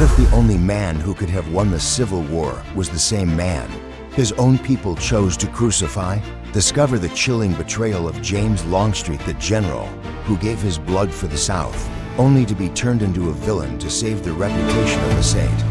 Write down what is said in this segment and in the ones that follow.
if the only man who could have won the Civil War was the same man his own people chose to crucify? Discover the chilling betrayal of James Longstreet, the general who gave his blood for the South, only to be turned into a villain to save the reputation of the saint.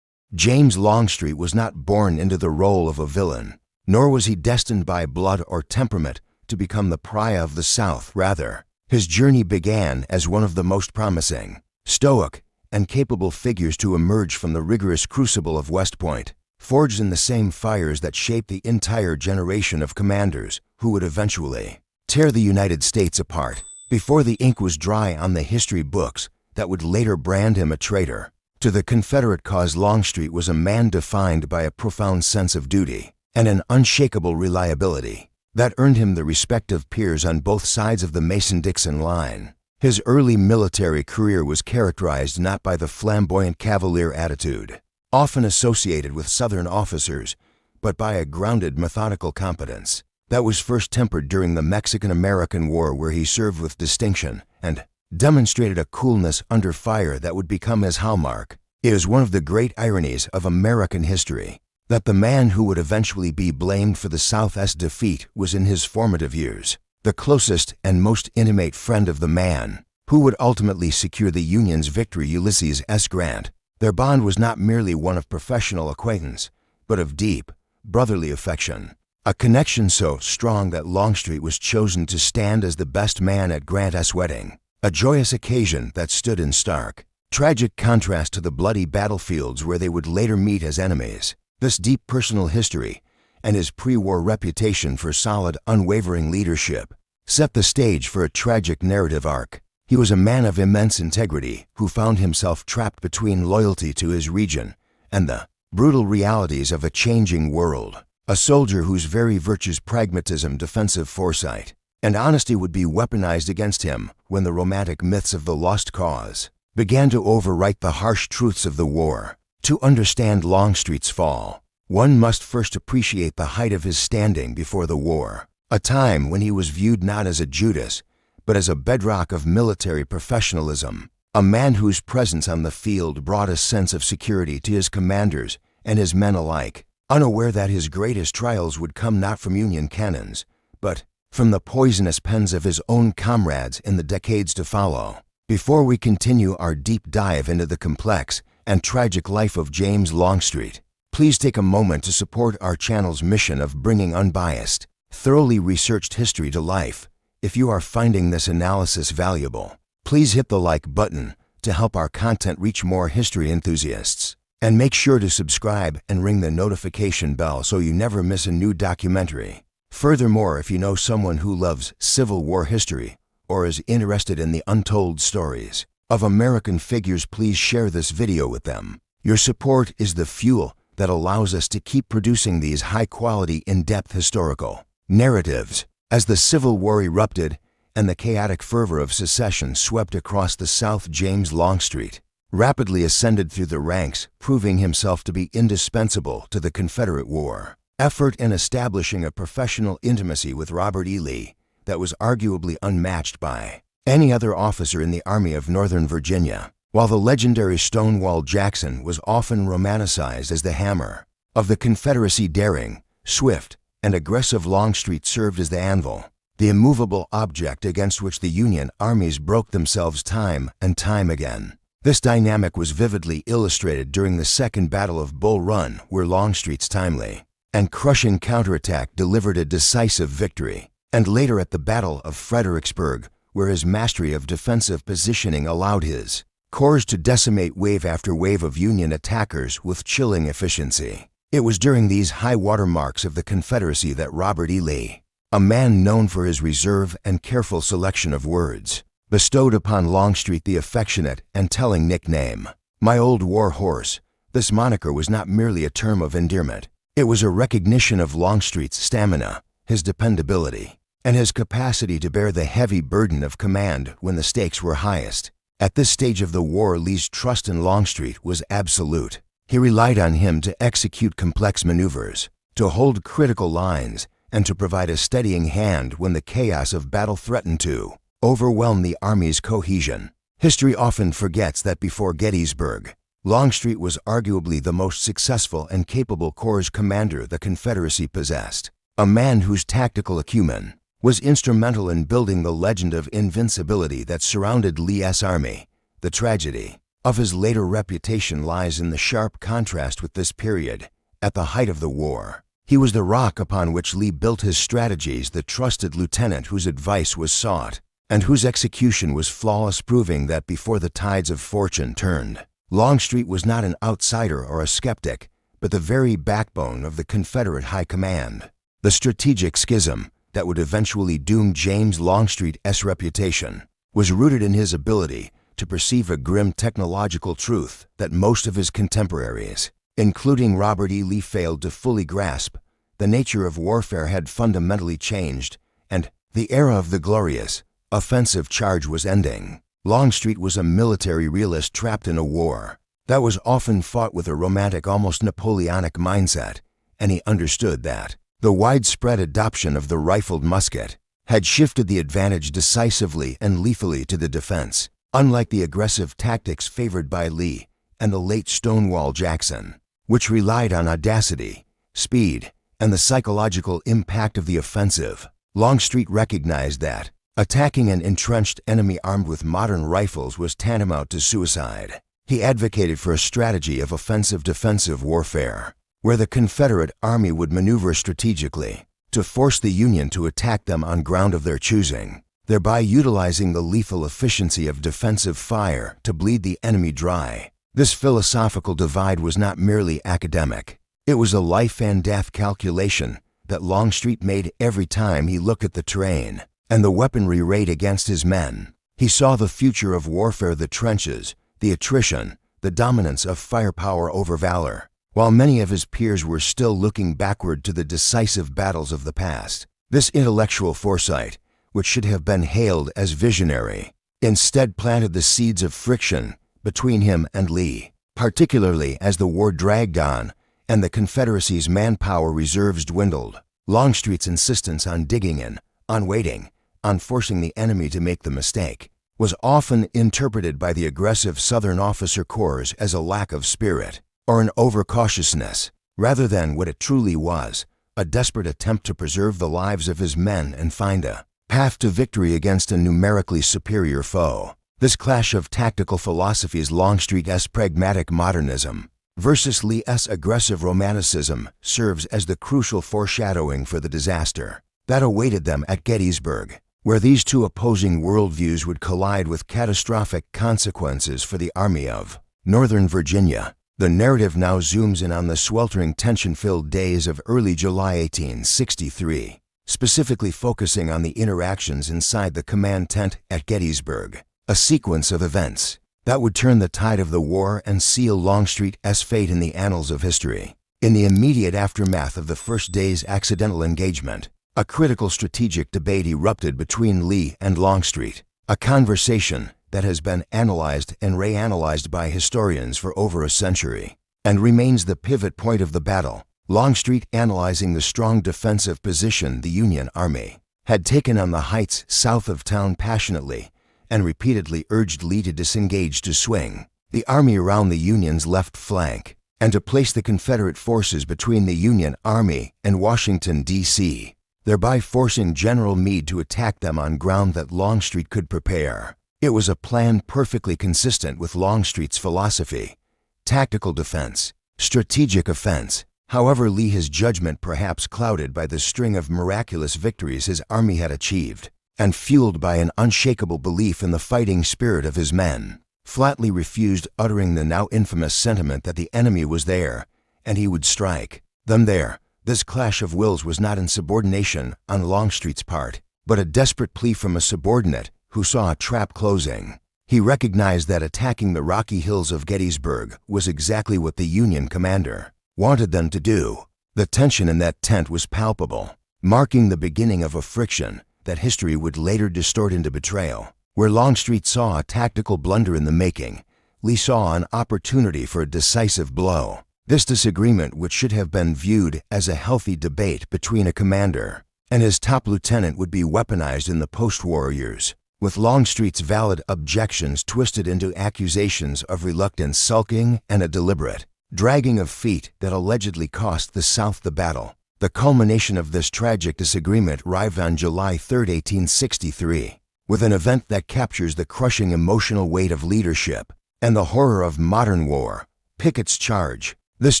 James Longstreet was not born into the role of a villain, nor was he destined by blood or temperament to become the pariah of the South. Rather, his journey began as one of the most promising, stoic, and capable figures to emerge from the rigorous crucible of West Point, forged in the same fires that shaped the entire generation of commanders who would eventually tear the United States apart before the ink was dry on the history books that would later brand him a traitor to the Confederate cause. Longstreet was a man defined by a profound sense of duty and an unshakable reliability that earned him the respect of peers on both sides of the Mason-Dixon line. His early military career was characterized not by the flamboyant cavalier attitude often associated with Southern officers, but by a grounded, methodical competence that was first tempered during the Mexican-American War, where he served with distinction and demonstrated a coolness under fire that would become his hallmark. It is one of the great ironies of American history that the man who would eventually be blamed for the South's defeat was in his formative years the closest and most intimate friend of the man who would ultimately secure the Union's victory, Ulysses S. Grant. Their bond was not merely one of professional acquaintance, but of deep, brotherly affection, a connection so strong that Longstreet was chosen to stand as the best man at Grant's wedding, a joyous occasion that stood in stark, tragic contrast to the bloody battlefields where they would later meet as enemies. This deep personal history and his pre-war reputation for solid, unwavering leadership set the stage for a tragic narrative arc. He was a man of immense integrity who found himself trapped between loyalty to his region and the brutal realities of a changing world, a soldier whose very virtues, pragmatism, defensive foresight, and honesty would be weaponized against him when the romantic myths of the lost cause began to overwrite the harsh truths of the war. To understand Longstreet's fall, one must first appreciate the height of his standing before the war, a time when he was viewed not as a Judas, but as a bedrock of military professionalism, a man whose presence on the field brought a sense of security to his commanders and his men alike, unaware that his greatest trials would come not from Union cannons, but from the poisonous pens of his own comrades in the decades to follow. Before we continue our deep dive into the complex and tragic life of James Longstreet, please take a moment to support our channel's mission of bringing unbiased, thoroughly researched history to life. If you are finding this analysis valuable, please hit the like button to help our content reach more history enthusiasts. And make sure to subscribe and ring the notification bell so you never miss a new documentary. Furthermore, if you know someone who loves Civil War history or is interested in the untold stories of American figures, please share this video with them. Your support is the fuel that allows us to keep producing these high-quality, in-depth historical narratives. As the Civil War erupted and the chaotic fervor of secession swept across the South, James Longstreet rapidly ascended through the ranks, proving himself to be indispensable to the Confederate war effort in establishing a professional intimacy with Robert E. Lee that was arguably unmatched by any other officer in the Army of Northern Virginia. While the legendary Stonewall Jackson was often romanticized as the hammer of the Confederacy, daring, swift, and aggressive Longstreet served as the anvil, the immovable object against which the Union armies broke themselves time and time again. This dynamic was vividly illustrated during the Second Battle of Bull Run, where Longstreet's timely and crushing counterattack delivered a decisive victory, and later at the Battle of Fredericksburg, where his mastery of defensive positioning allowed his corps to decimate wave after wave of Union attackers with chilling efficiency. It was during these high water marks of the Confederacy that Robert E. Lee, a man known for his reserve and careful selection of words, bestowed upon Longstreet the affectionate and telling nickname, "My Old War Horse," This moniker was not merely a term of endearment. It was a recognition of Longstreet's stamina, his dependability, and his capacity to bear the heavy burden of command when the stakes were highest. At this stage of the war, Lee's trust in Longstreet was absolute. He relied on him to execute complex maneuvers, to hold critical lines, and to provide a steadying hand when the chaos of battle threatened to overwhelm the Army's cohesion. History often forgets that before Gettysburg, Longstreet was arguably the most successful and capable corps commander the Confederacy possessed, a man whose tactical acumen was instrumental in building the legend of invincibility that surrounded Lee's army. The tragedy of his later reputation lies in the sharp contrast with this period. At the height of the war, he was the rock upon which Lee built his strategies, the trusted lieutenant whose advice was sought and whose execution was flawless, proving that before the tides of fortune turned, Longstreet was not an outsider or a skeptic, but the very backbone of the Confederate high command. The strategic schism that would eventually doom James Longstreet's reputation was rooted in his ability to perceive a grim technological truth that most of his contemporaries, including Robert E. Lee, failed to fully grasp. The nature of warfare had fundamentally changed, and the era of the glorious offensive charge was ending. Longstreet was a military realist trapped in a war that was often fought with a romantic, almost Napoleonic mindset, and he understood that the widespread adoption of the rifled musket had shifted the advantage decisively and lethally to the defense. Unlike the aggressive tactics favored by Lee and the late Stonewall Jackson, which relied on audacity, speed, and the psychological impact of the offensive, Longstreet recognized that attacking an entrenched enemy armed with modern rifles was tantamount to suicide. He advocated for a strategy of offensive-defensive warfare, where the Confederate Army would maneuver strategically to force the Union to attack them on ground of their choosing, thereby utilizing the lethal efficiency of defensive fire to bleed the enemy dry. This philosophical divide was not merely academic. It was a life-and-death calculation that Longstreet made every time he looked at the terrain and the weaponry arrayed against his men. He saw the future of warfare, the trenches, the attrition, the dominance of firepower over valor, while many of his peers were still looking backward to the decisive battles of the past. This intellectual foresight, which should have been hailed as visionary, instead planted the seeds of friction between him and Lee, particularly as the war dragged on and the Confederacy's manpower reserves dwindled. Longstreet's insistence on digging in, on waiting, on forcing the enemy to make the mistake, was often interpreted by the aggressive Southern officer corps as a lack of spirit or an overcautiousness, rather than what it truly was, a desperate attempt to preserve the lives of his men and find a path to victory against a numerically superior foe. This clash of tactical philosophies, Longstreet's pragmatic modernism versus Lee's aggressive romanticism, serves as the crucial foreshadowing for the disaster that awaited them at Gettysburg, where these two opposing worldviews would collide with catastrophic consequences for the Army of Northern Virginia. The narrative now zooms in on the sweltering, tension-filled days of early July 1863, specifically focusing on the interactions inside the command tent at Gettysburg, a sequence of events that would turn the tide of the war and seal Longstreet's fate in the annals of history. In the immediate aftermath of the first day's accidental engagement, a critical strategic debate erupted between Lee and Longstreet, a conversation that has been analyzed and reanalyzed by historians for over a century, and remains the pivot point of the battle. Longstreet analyzing the strong defensive position the Union Army had taken on the heights south of town, passionately and repeatedly urged Lee to disengage, to swing the army around the Union's left flank, and to place the Confederate forces between the Union Army and Washington, D.C., thereby forcing General Meade to attack them on ground that Longstreet could prepare. It was a plan perfectly consistent with Longstreet's philosophy: tactical defense, strategic offense. However, Lee, his judgment perhaps clouded by the string of miraculous victories his army had achieved, and fueled by an unshakable belief in the fighting spirit of his men, flatly refused uttering the now infamous sentiment that the enemy was there, and he would strike them there. This clash of wills was not insubordination on Longstreet's part, but a desperate plea from a subordinate who saw a trap closing. He recognized that attacking the rocky hills of Gettysburg was exactly what the Union commander wanted them to do. The tension in that tent was palpable, marking the beginning of a friction that history would later distort into betrayal. Where Longstreet saw a tactical blunder in the making, Lee saw an opportunity for a decisive blow. This disagreement, which should have been viewed as a healthy debate between a commander and his top lieutenant, would be weaponized in the post-war years, with Longstreet's valid objections twisted into accusations of reluctant sulking and a deliberate dragging of feet that allegedly cost the South the battle. The culmination of this tragic disagreement arrived on July 3, 1863, with an event that captures the crushing emotional weight of leadership and the horror of modern war, Pickett's Charge. This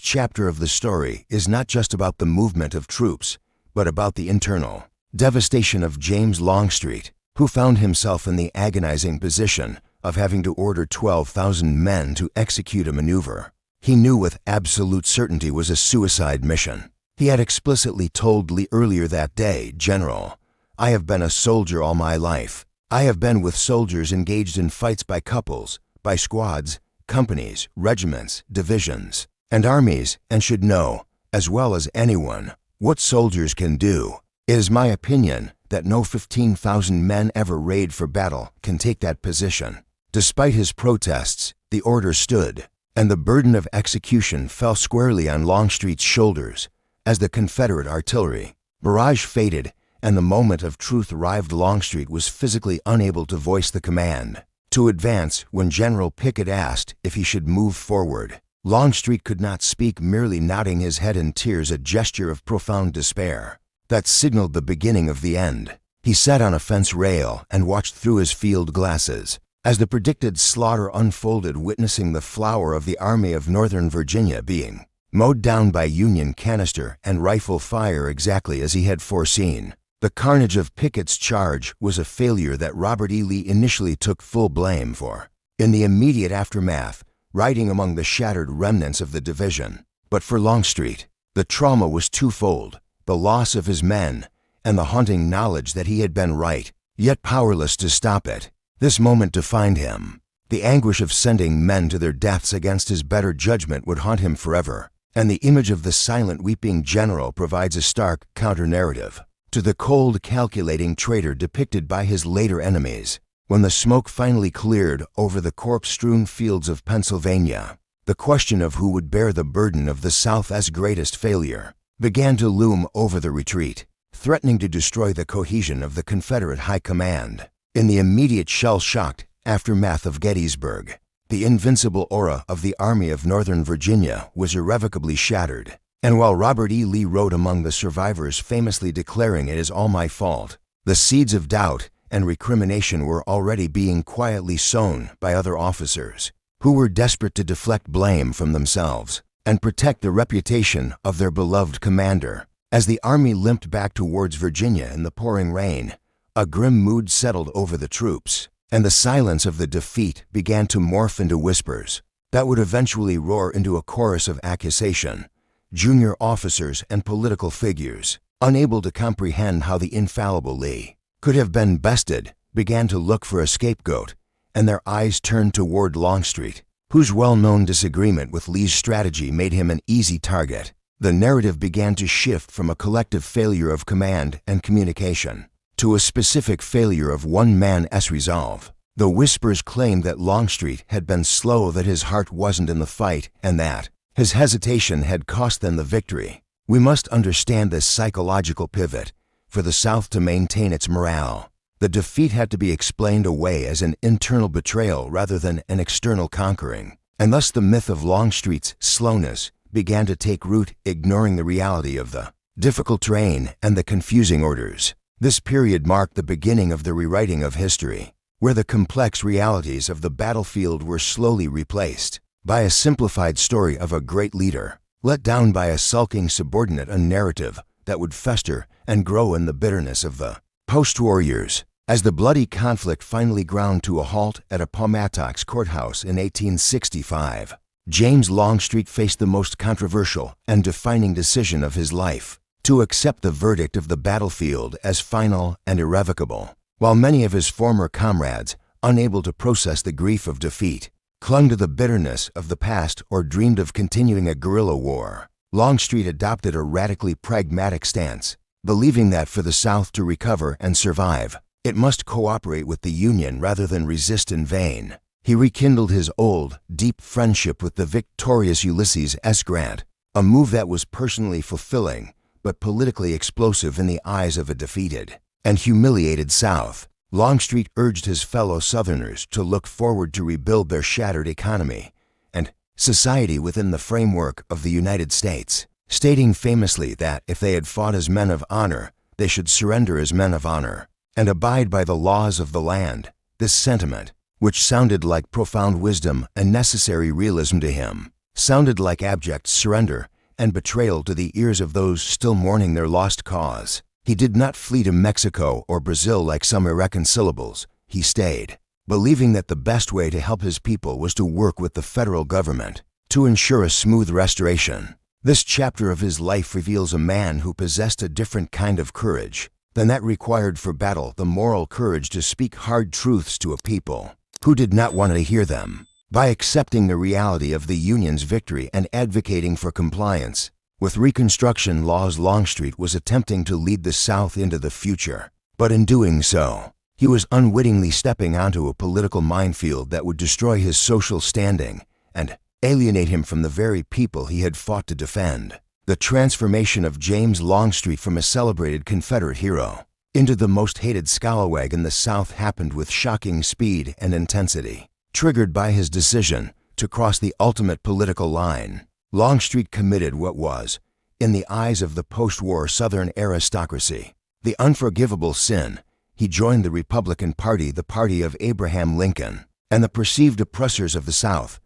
chapter of the story is not just about the movement of troops, but about the internal devastation of James Longstreet, who found himself in the agonizing position of having to order 12,000 men to execute a maneuver he knew with absolute certainty was a suicide mission. He had explicitly told Lee earlier that day, "General, I have been a soldier all my life. I have been with soldiers engaged in fights by couples, by squads, companies, regiments, divisions, and armies, and should know, as well as anyone, what soldiers can do. It is my opinion that no 15,000 men ever arrayed for battle can take that position." Despite his protests, the order stood, and the burden of execution fell squarely on Longstreet's shoulders. As the Confederate artillery barrage faded and the moment of truth arrived, Longstreet was physically unable to voice the command to advance when General Pickett asked if he should move forward. Longstreet could not speak, merely nodding his head in tears, a gesture of profound despair that signaled the beginning of the end. He sat on a fence rail and watched through his field glasses as the predicted slaughter unfolded, witnessing the flower of the Army of Northern Virginia being mowed down by Union canister and rifle fire exactly as he had foreseen. The carnage of Pickett's Charge was a failure that Robert E. Lee initially took full blame for in the immediate aftermath, riding among the shattered remnants of the division. But for Longstreet, the trauma was twofold: the loss of his men and the haunting knowledge that he had been right, yet powerless to stop it. This moment defined him. The anguish of sending men to their deaths against his better judgment would haunt him forever, and the image of the silent, weeping general provides a stark counter-narrative to the cold, calculating traitor depicted by his later enemies. When the smoke finally cleared over the corpse-strewn fields of Pennsylvania, the question of who would bear the burden of the South's greatest failure began to loom over the retreat, threatening to destroy the cohesion of the Confederate High Command. In the immediate shell-shocked aftermath of Gettysburg, the invincible aura of the Army of Northern Virginia was irrevocably shattered. And while Robert E. Lee wrote among the survivors, famously declaring, "It is all my fault," the seeds of doubt and recrimination were already being quietly sown by other officers who were desperate to deflect blame from themselves and protect the reputation of their beloved commander. As the Army limped back towards Virginia in the pouring rain, a grim mood settled over the troops, and the silence of the defeat began to morph into whispers that would eventually roar into a chorus of accusation. Junior officers and political figures, unable to comprehend how the infallible Lee could have been bested, began to look for a scapegoat, and their eyes turned toward Longstreet, whose well-known disagreement with Lee's strategy made him an easy target. The narrative began to shift from a collective failure of command and communication to a specific failure of one man's resolve. The whispers claimed that Longstreet had been slow, that his heart wasn't in the fight, and that his hesitation had cost them the victory. We must understand this psychological pivot. For the South to maintain its morale, the defeat had to be explained away as an internal betrayal rather than an external conquering, and thus the myth of Longstreet's slowness began to take root, ignoring the reality of the difficult terrain and the confusing orders. This period marked the beginning of the rewriting of history, where the complex realities of the battlefield were slowly replaced by a simplified story of a great leader, let down by a sulking subordinate, a narrative that would fester and grow in the bitterness of the post-war years. As the bloody conflict finally ground to a halt at Appomattox Courthouse in 1865, James Longstreet faced the most controversial and defining decision of his life: to accept the verdict of the battlefield as final and irrevocable. While many of his former comrades unable to process the grief of defeat, clung to the bitterness of the past, or dreamed of continuing a guerrilla war. Longstreet adopted a radically pragmatic stance, believing that for the South to recover and survive, it must cooperate with the Union rather than resist in vain. He rekindled his old, deep friendship with the victorious Ulysses S. Grant, a move that was personally fulfilling but politically explosive in the eyes of a defeated and humiliated South. Longstreet urged his fellow Southerners to look forward to rebuild their shattered economy and society within the framework of the United States, stating famously that if they had fought as men of honor, they should surrender as men of honor and abide by the laws of the land. This sentiment, which sounded like profound wisdom and necessary realism to him, sounded like abject surrender and betrayal to the ears of those still mourning their lost cause. He did not flee to Mexico or Brazil like some irreconcilable. He stayed, believing that the best way to help his people was to work with the federal government to ensure a smooth restoration. This chapter of his life reveals a man who possessed a different kind of courage than that required for battle, the moral courage to speak hard truths to a people who did not want to hear them. By accepting the reality of the Union's victory and advocating for compliance with Reconstruction laws, Longstreet was attempting to lead the South into the future. But in doing so, he was unwittingly stepping onto a political minefield that would destroy his social standing and alienate him from the very people he had fought to defend. The transformation of James Longstreet from a celebrated Confederate hero into the most hated scalawag in the South happened with shocking speed and intensity. Triggered by his decision to cross the ultimate political line, Longstreet committed what was, in the eyes of the post-war Southern aristocracy, the unforgivable sin. He joined the Republican Party, the party of Abraham Lincoln, and the perceived oppressors of the South,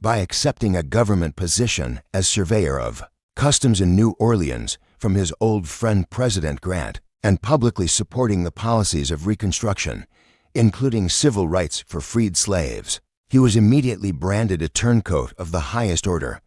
by accepting a government position as surveyor of customs in New Orleans from his old friend President Grant, and publicly supporting the policies of Reconstruction, including civil rights for freed slaves. He was immediately branded a turncoat of the highest order.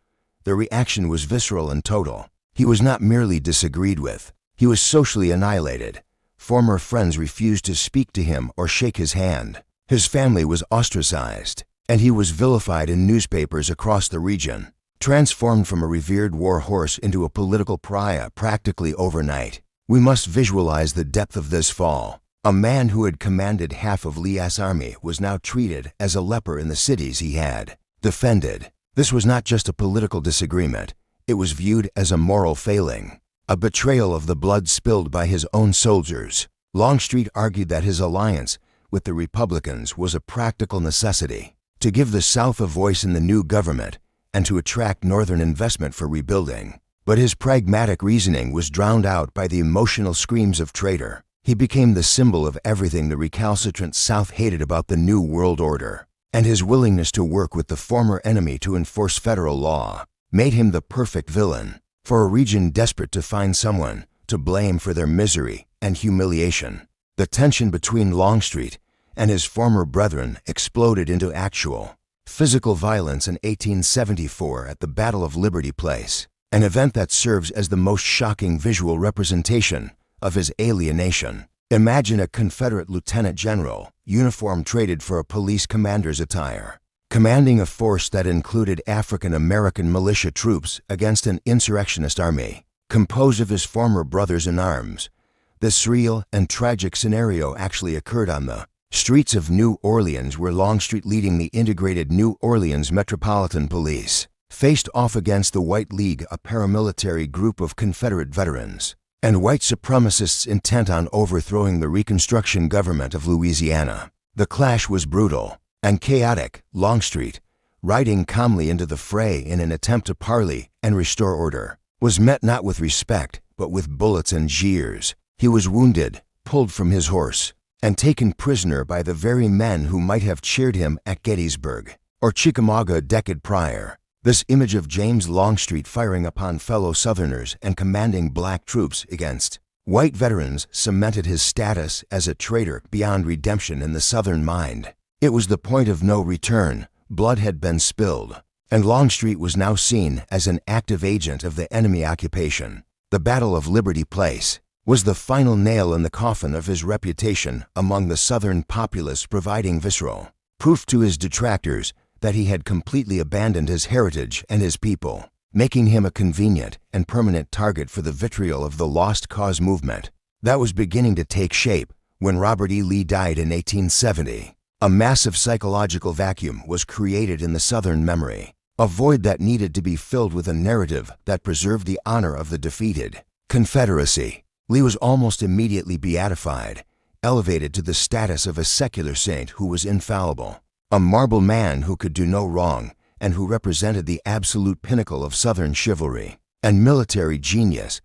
The reaction was visceral and total. He was not merely disagreed with, he was socially annihilated. Former friends refused to speak to him or shake his hand. His family was ostracized, and he was vilified in newspapers across the region. Transformed from a revered war horse into a political pariah practically overnight. We must visualize the depth of this fall. A man who had commanded half of Lee's army was now treated as a leper in the cities he had defended. This was not just a political disagreement, it was viewed as a moral failing, a betrayal of the blood spilled by his own soldiers. Longstreet argued that his alliance with the Republicans was a practical necessity to give the South a voice in the new government and to attract Northern investment for rebuilding. But his pragmatic reasoning was drowned out by the emotional screams of traitor. He became the symbol of everything the recalcitrant South hated about the New World Order, and his willingness to work with the former enemy to enforce federal law made him the perfect villain for a region desperate to find someone to blame for their misery and humiliation. The tension between Longstreet and his former brethren exploded into actual physical violence in 1874 at the Battle of Liberty Place, an event that serves as the most shocking visual representation of his alienation. Imagine a Confederate lieutenant general, uniform traded for a police commander's attire, commanding a force that included African American militia troops against an insurrectionist army composed of his former brothers in arms. This surreal and tragic scenario actually occurred on the streets of New Orleans, where Longstreet, leading the integrated New Orleans Metropolitan Police, faced off against the White League, a paramilitary group of Confederate veterans and white supremacists intent on overthrowing the Reconstruction government of Louisiana. The clash was brutal and chaotic. Longstreet, riding calmly into the fray in an attempt to parley and restore order, was met not with respect but with bullets and jeers. He was wounded, pulled from his horse, and taken prisoner by the very men who might have cheered him at Gettysburg or Chickamauga a decade prior. This image of James Longstreet firing upon fellow Southerners and commanding black troops against white veterans cemented his status as a traitor beyond redemption in the Southern mind. It was the point of no return. Blood had been spilled, and Longstreet was now seen as an active agent of the enemy occupation. The Battle of Liberty Place was the final nail in the coffin of his reputation among the Southern populace, providing visceral proof to his detractors that he had completely abandoned his heritage and his people, making him a convenient and permanent target for the vitriol of the Lost Cause movement that was beginning to take shape when Robert E. Lee died in 1870. A massive psychological vacuum was created in the Southern memory, a void that needed to be filled with a narrative that preserved the honor of the defeated Confederacy. Lee was almost immediately beatified, elevated to the status of a secular saint who was infallible, a marble man who could do no wrong, and who represented the absolute pinnacle of Southern chivalry and military genius.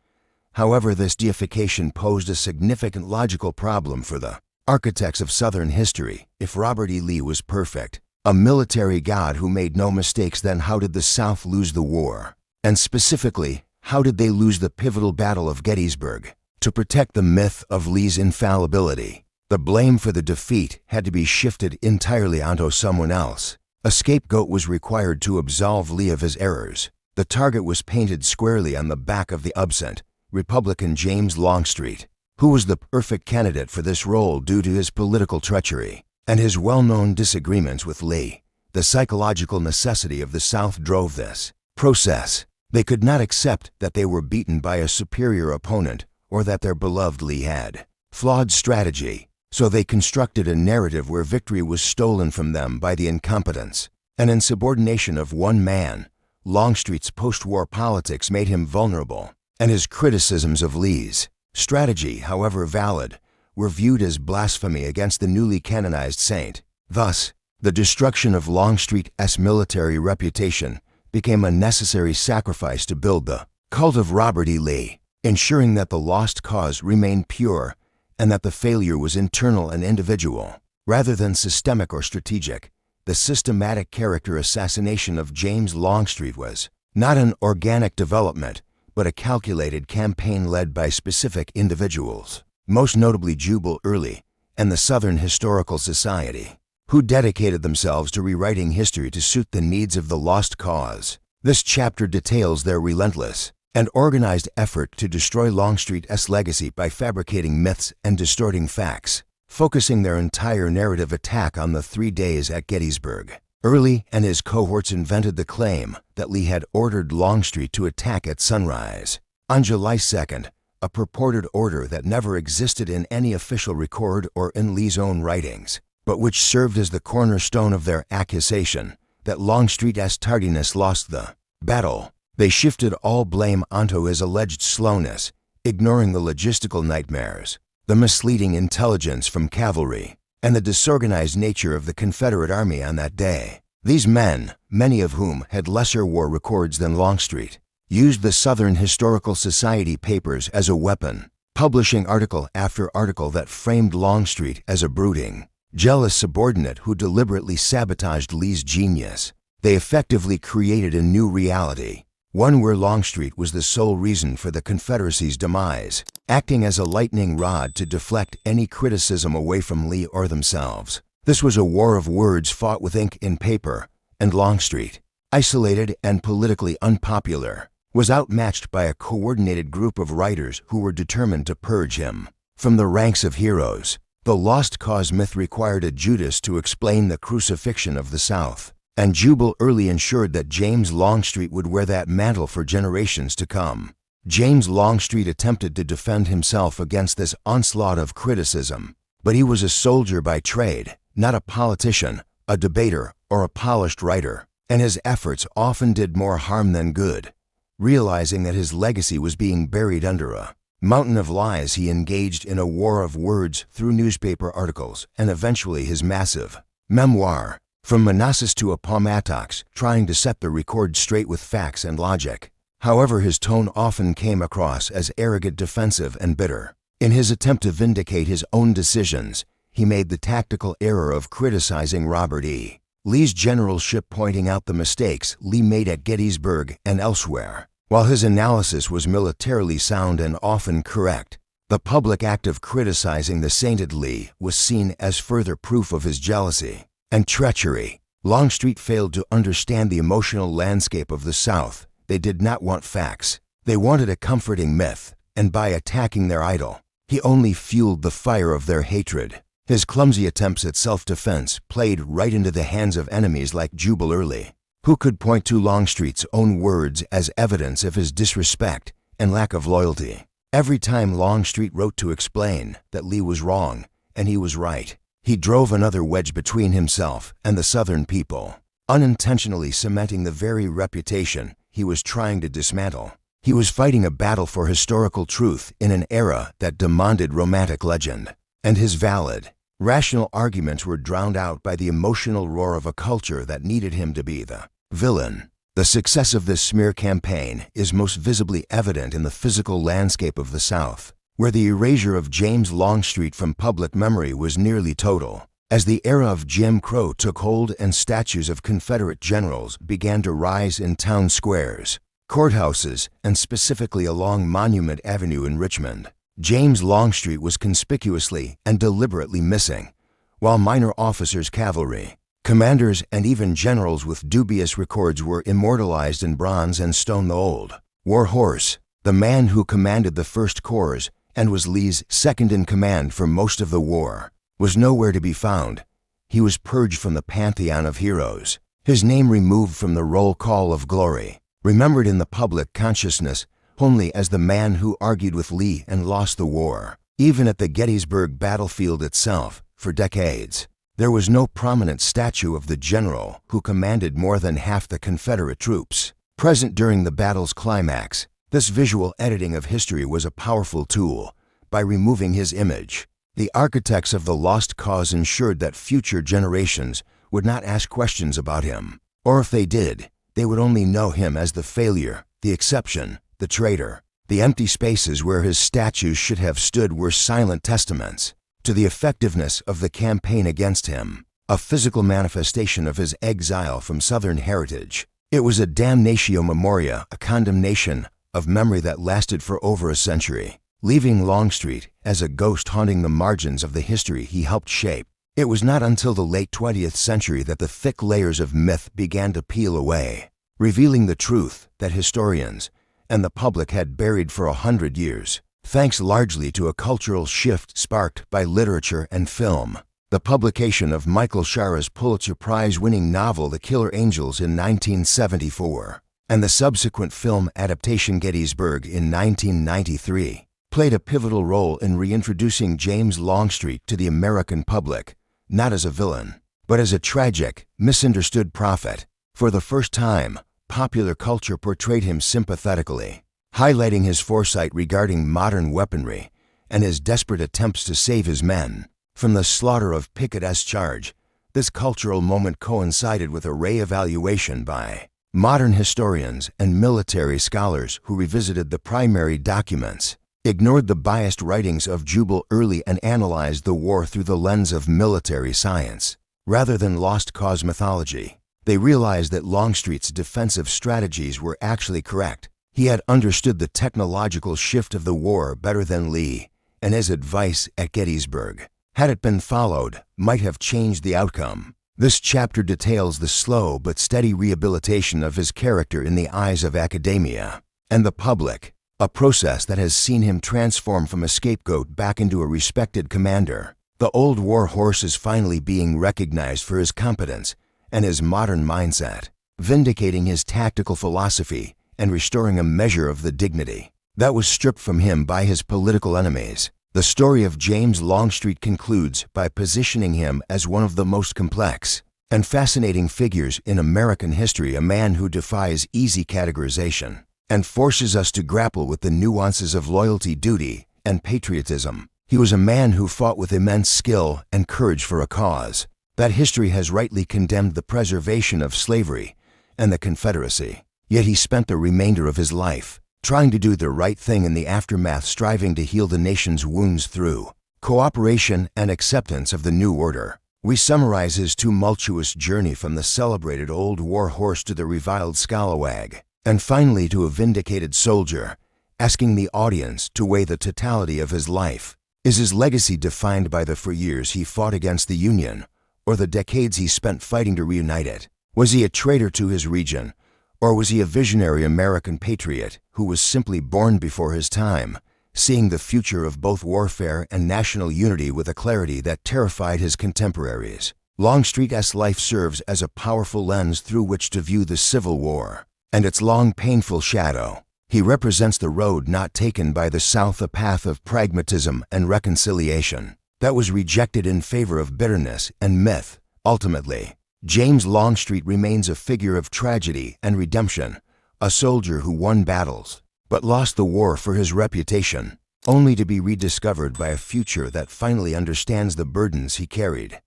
However, this deification posed a significant logical problem for the architects of Southern history. If Robert E. Lee was perfect, a military god who made no mistakes, then how did the South lose the war? And specifically, how did they lose the pivotal Battle of Gettysburg? To protect the myth of Lee's infallibility, the blame for the defeat had to be shifted entirely onto someone else. A scapegoat was required to absolve Lee of his errors. The target was painted squarely on the back of the absent Republican James Longstreet, who was the perfect candidate for this role due to his political treachery and his well-known disagreements with Lee. The psychological necessity of the South drove this process. They could not accept that they were beaten by a superior opponent or that their beloved Lee had flawed strategy, so they constructed a narrative where victory was stolen from them by the incompetence and insubordination of one man. Longstreet's post-war politics made him vulnerable, and his criticisms of Lee's strategy, however valid, were viewed as blasphemy against the newly canonized saint. Thus, the destruction of Longstreet's military reputation became a necessary sacrifice to build the cult of Robert E. Lee, ensuring that the lost cause remained pure and that the failure was internal and individual, rather than systemic or strategic. The systematic character assassination of James Longstreet was not an organic development, but a calculated campaign led by specific individuals, most notably Jubal Early and the Southern Historical Society, who dedicated themselves to rewriting history to suit the needs of the lost cause. This chapter details their relentless and organized effort to destroy Longstreet's legacy by fabricating myths and distorting facts, focusing their entire narrative attack on the 3 days at Gettysburg. Early and his cohorts invented the claim that Lee had ordered Longstreet to attack at sunrise on July 2nd, a purported order that never existed in any official record or in Lee's own writings, but which served as the cornerstone of their accusation that Longstreet's tardiness lost the battle. They shifted all blame onto his alleged slowness, ignoring the logistical nightmares, the misleading intelligence from cavalry, and the disorganized nature of the Confederate Army on that day. These men, many of whom had lesser war records than Longstreet, used the Southern Historical Society papers as a weapon, publishing article after article that framed Longstreet as a brooding, jealous subordinate who deliberately sabotaged Lee's genius. They effectively created a new reality, one where Longstreet was the sole reason for the Confederacy's demise, acting as a lightning rod to deflect any criticism away from Lee or themselves. This was a war of words fought with ink and paper, and Longstreet, isolated and politically unpopular, was outmatched by a coordinated group of writers who were determined to purge him from the ranks of heroes. The Lost Cause myth required a Judas to explain the crucifixion of the South, and Jubal Early ensured that James Longstreet would wear that mantle for generations to come. James Longstreet attempted to defend himself against this onslaught of criticism, but he was a soldier by trade, not a politician, a debater, or a polished writer, and his efforts often did more harm than good. Realizing that his legacy was being buried under a mountain of lies, he engaged in a war of words through newspaper articles and eventually his massive memoir, From Manassas to Appomattox, trying to set the record straight with facts and logic. However, his tone often came across as arrogant, defensive, and bitter. In his attempt to vindicate his own decisions, he made the tactical error of criticizing Robert E. Lee's generalship, pointing out the mistakes Lee made at Gettysburg and elsewhere. While his analysis was militarily sound and often correct, the public act of criticizing the sainted Lee was seen as further proof of his jealousy and treachery. Longstreet failed to understand the emotional landscape of the South. They did not want facts. They wanted a comforting myth, and by attacking their idol, he only fueled the fire of their hatred. His clumsy attempts at self-defense played right into the hands of enemies like Jubal Early, who could point to Longstreet's own words as evidence of his disrespect and lack of loyalty. Every time Longstreet wrote to explain that Lee was wrong and he was right, he drove another wedge between himself and the Southern people, unintentionally cementing the very reputation he was trying to dismantle. He was fighting a battle for historical truth in an era that demanded romantic legend, and his valid, rational arguments were drowned out by the emotional roar of a culture that needed him to be the villain. The success of this smear campaign is most visibly evident in the physical landscape of the South, where the erasure of James Longstreet from public memory was nearly total. As the era of Jim Crow took hold and statues of Confederate generals began to rise in town squares, courthouses, and specifically along Monument Avenue in Richmond, James Longstreet was conspicuously and deliberately missing, while minor officers, cavalry, commanders, and even generals with dubious records were immortalized in bronze and stone. The old war horse, the man who commanded the 1st Corps and was Lee's second-in-command for most of the war, was nowhere to be found. He was purged from the pantheon of heroes, his name removed from the roll call of glory, remembered in the public consciousness only as the man who argued with Lee and lost the war. Even at the Gettysburg battlefield itself, for decades, there was no prominent statue of the general who commanded more than half the Confederate troops. Present during the battle's climax, this visual editing of history was a powerful tool. By removing his image, the architects of the lost cause ensured that future generations would not ask questions about him, or if they did, they would only know him as the failure, the exception, the traitor. The empty spaces where his statues should have stood were silent testaments to the effectiveness of the campaign against him, a physical manifestation of his exile from Southern heritage. It was a damnatio memoria, a condemnation of memory that lasted for over a century, leaving Longstreet as a ghost haunting the margins of the history he helped shape. It was not until the late 20th century that the thick layers of myth began to peel away, revealing the truth that historians and the public had buried for 100 years. Thanks largely to a cultural shift sparked by literature and film, the publication of Michael Shara's Pulitzer Prize-winning novel The Killer Angels in 1974, and the subsequent film adaptation Gettysburg in 1993, played a pivotal role in reintroducing James Longstreet to the American public, not as a villain, but as a tragic, misunderstood prophet. For the first time, popular culture portrayed him sympathetically, highlighting his foresight regarding modern weaponry and his desperate attempts to save his men from the slaughter of Pickett's charge. This cultural moment coincided with a re-evaluation by modern historians and military scholars who revisited the primary documents, ignored the biased writings of Jubal Early, and analyzed the war through the lens of military science, rather than lost cause mythology. They realized that Longstreet's defensive strategies were actually correct. He had understood the technological shift of the war better than Lee, and his advice at Gettysburg, had it been followed, might have changed the outcome. This chapter details the slow but steady rehabilitation of his character in the eyes of academia and the public, a process that has seen him transform from a scapegoat back into a respected commander. The old war horse is finally being recognized for his competence and his modern mindset, vindicating his tactical philosophy and restoring a measure of the dignity that was stripped from him by his political enemies. The story of James Longstreet concludes by positioning him as one of the most complex and fascinating figures in American history, a man who defies easy categorization and forces us to grapple with the nuances of loyalty, duty, and patriotism. He was a man who fought with immense skill and courage for a cause that history has rightly condemned, the preservation of slavery and the Confederacy. Yet he spent the remainder of his life trying to do the right thing in the aftermath, striving to heal the nation's wounds through cooperation and acceptance of the new order. We summarize his tumultuous journey from the celebrated old war horse to the reviled scalawag, and finally to a vindicated soldier, asking the audience to weigh the totality of his life. Is his legacy defined by the 4 years he fought against the Union, or the decades he spent fighting to reunite it? Was he a traitor to his region, or was he a visionary American patriot who was simply born before his time, seeing the future of both warfare and national unity with a clarity that terrified his contemporaries. Longstreet's life serves as a powerful lens through which to view the Civil War and its long, painful shadow. He represents the road not taken by the South, a path of pragmatism and reconciliation that was rejected in favor of bitterness and myth. Ultimately, James Longstreet remains a figure of tragedy and redemption, a soldier who won battles but lost the war for his reputation, only to be rediscovered by a future that finally understands the burdens he carried.